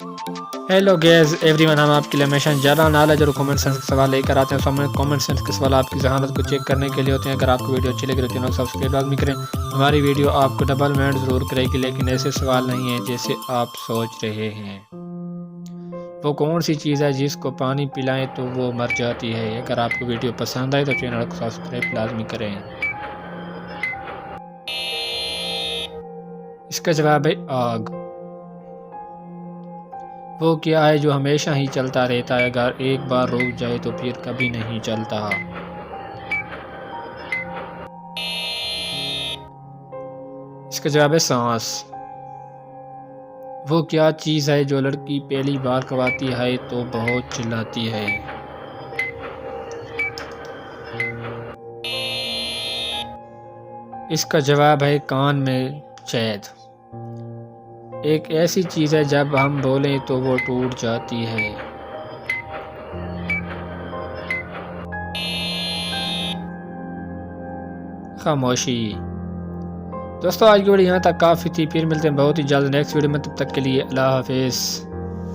Hello guys everyone, हम आपके लिए हमेशा जनरल नॉलेज और कॉमन सेंस के सवाल लेकर आते हैं। सामने कॉमन सेंस के सवाल आपकी जहानत को चेक करने के लिए होते हैं। अगर आपको वीडियो अच्छी लगी तो सब्सक्राइब लाजमी करें। हमारी वीडियो आपको डबल माइंड ज़रूर करेगी, लेकिन ऐसे सवाल नहीं हैं जैसे आप सोच रहे हैं। वो कौन सी चीज़ है जिसको पानी पिलाएं तो वो मर जाती है? अगर आपको वीडियो पसंद आए तो चैनल को सब्सक्राइब लाजमी करें। इसका जवाब है आग। वो क्या है जो हमेशा ही चलता रहता है, अगर एक बार रुक जाए तो फिर कभी नहीं चलता? इसका जवाब है सांस। वो क्या चीज़ है जो लड़की पहली बार करवाती है तो बहुत चिल्लाती है? इसका जवाब है कान में छेद। एक ऐसी चीज़ है जब हम बोलें तो वो टूट जाती है। खामोशी। दोस्तों आज की वीडियो यहाँ तक काफ़ी थी। फिर मिलते हैं बहुत ही जल्द नेक्स्ट वीडियो में। तब तक के लिए अल्लाह हाफिज़।